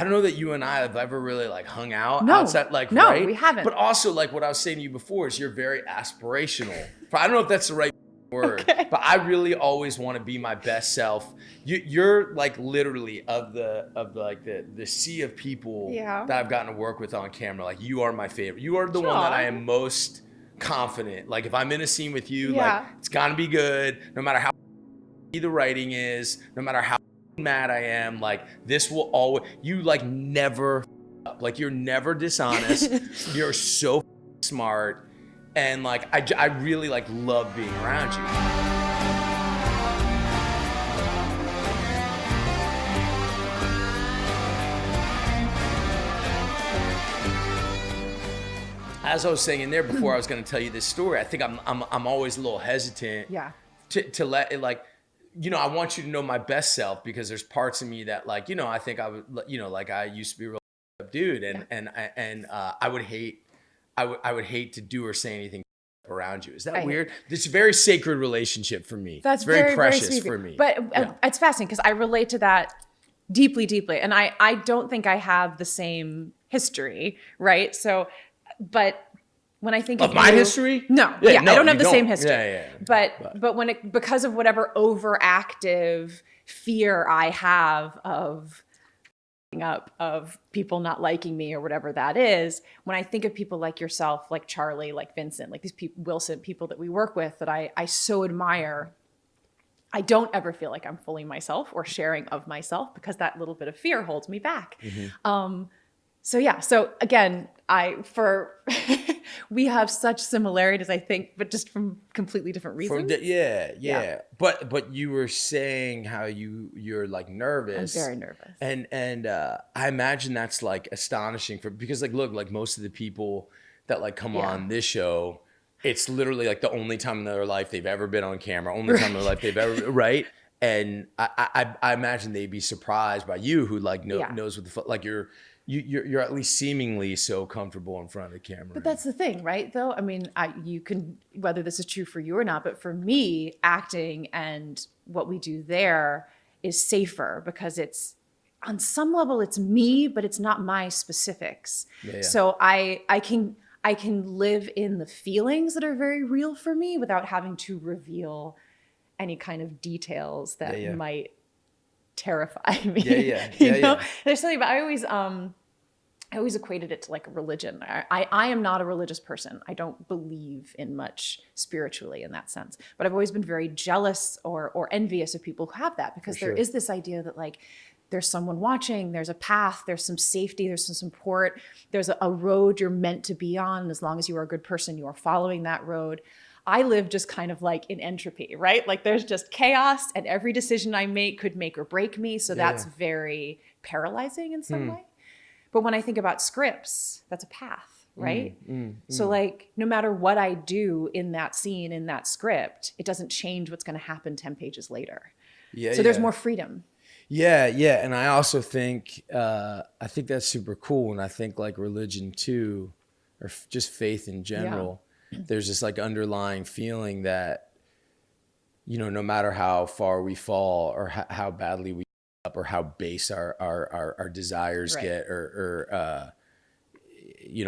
I don't know that you and I have ever really like hung out No, outside, like, no, right? we haven't. But also, like what I was saying to you before is you're very aspirational. I don't know if that's the right word, Okay. but I really always want to be my best self. You're like literally of the sea of people Yeah. that I've gotten to work with on camera. Like you are my favorite. You are the one that I Aw. am most confident. Like if I'm in a scene with you, Yeah. like it's gotta be good, no matter how the writing is, no matter how mad I am, like this will always, you like never up. Like you're never dishonest. You're so smart. And like, I really like love being around you. As I was saying in there before, I was going to tell you this story. I think I'm always a little hesitant Yeah. to let it like, I want you to know my best self because there's parts of me that like, I think I would, like I used to be a real dude and I would hate to do or say anything around you. Is that weird? It's a very sacred relationship for me. That's it's very precious very sweet for me. But it's fascinating because I relate to that deeply, deeply. And I don't think I have the same history, right? So, but when I think of my history, no, no, I don't have the same history. Yeah. But when because of whatever overactive fear I have of people not liking me or whatever that is, when I think of people like yourself, like Charlie, like Vincent, like these people, Wilson, people that we work with that I so admire, I don't ever feel like I'm fully myself or sharing of myself because that little bit of fear holds me back. Mm-hmm. So again, we have such similarities, I think, but just from completely different reasons. Yeah. But you were saying how you're like nervous. I'm very nervous. And I imagine that's like astonishing because like, look, like most of the people that like come on this show, it's literally like the only time in their life they've ever been on camera, only time in their life they've ever, right? And I imagine they'd be surprised by you who like knows what the like you're at least seemingly so comfortable in front of the camera. But that's the thing, right? Though, I mean, you can, whether this is true for you or not, but for me, acting and what we do there is safer because it's, on some level, it's me, but it's not my specifics. Yeah. So I can live in the feelings that are very real for me without having to reveal any kind of details that might terrify me. You know? There's something, but I always equated it to like a religion. I am not a religious person. I don't believe in much spiritually in that sense. But I've always been very jealous or envious of people who have that because there is this idea that like there's someone watching, there's a path, there's some safety, there's some support, there's a road you're meant to be on. As long as you are a good person, you are following that road. I live just kind of like in entropy, right? Like there's just chaos and every decision I make could make or break me. So that's very paralyzing in some way. But when I think about scripts, that's a path, right? So like no matter what I do in that scene, in that script, it doesn't change what's going to happen 10 pages later. So there's more freedom. Yeah. And I also think, I think that's super cool. And I think like religion too, or just faith in general, there's this like underlying feeling that, no matter how far we fall or how badly we up or how base our desires get or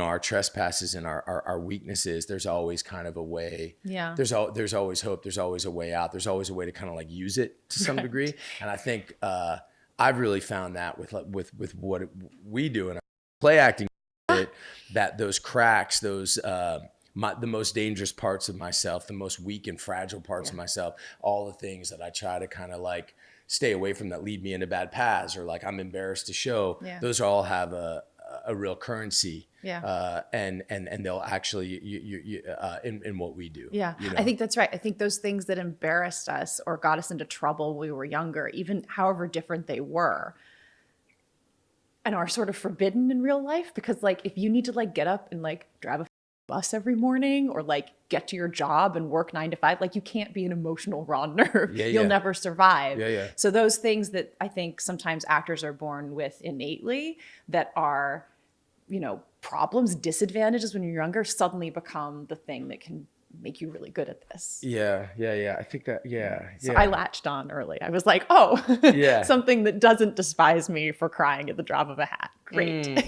our trespasses and our weaknesses, there's always kind of a way. There's always hope. There's always a way out. There's always a way to kind of like use it to some degree. And I think I've really found that with what we do in our play acting, that those cracks, those the most dangerous parts of myself, the most weak and fragile parts of myself, all the things that I try to kind of like stay away from that lead me into bad paths or like I'm embarrassed to show, those all have a real currency. And they'll actually in what we do. I think that's right. I think those things that embarrassed us or got us into trouble when we were younger, even however different they were, and are sort of forbidden in real life, because like if you need to like get up and like drive a bus every morning or like get to your job and work 9 to 5, like you can't be an emotional raw nerve. You'll never survive. So those things that I think sometimes actors are born with innately that are, problems, disadvantages when you're younger, suddenly become the thing that can make you really good at this. Yeah. I think that, So I latched on early. I was like, oh, Yeah. something that doesn't despise me for crying at the drop of a hat. Great.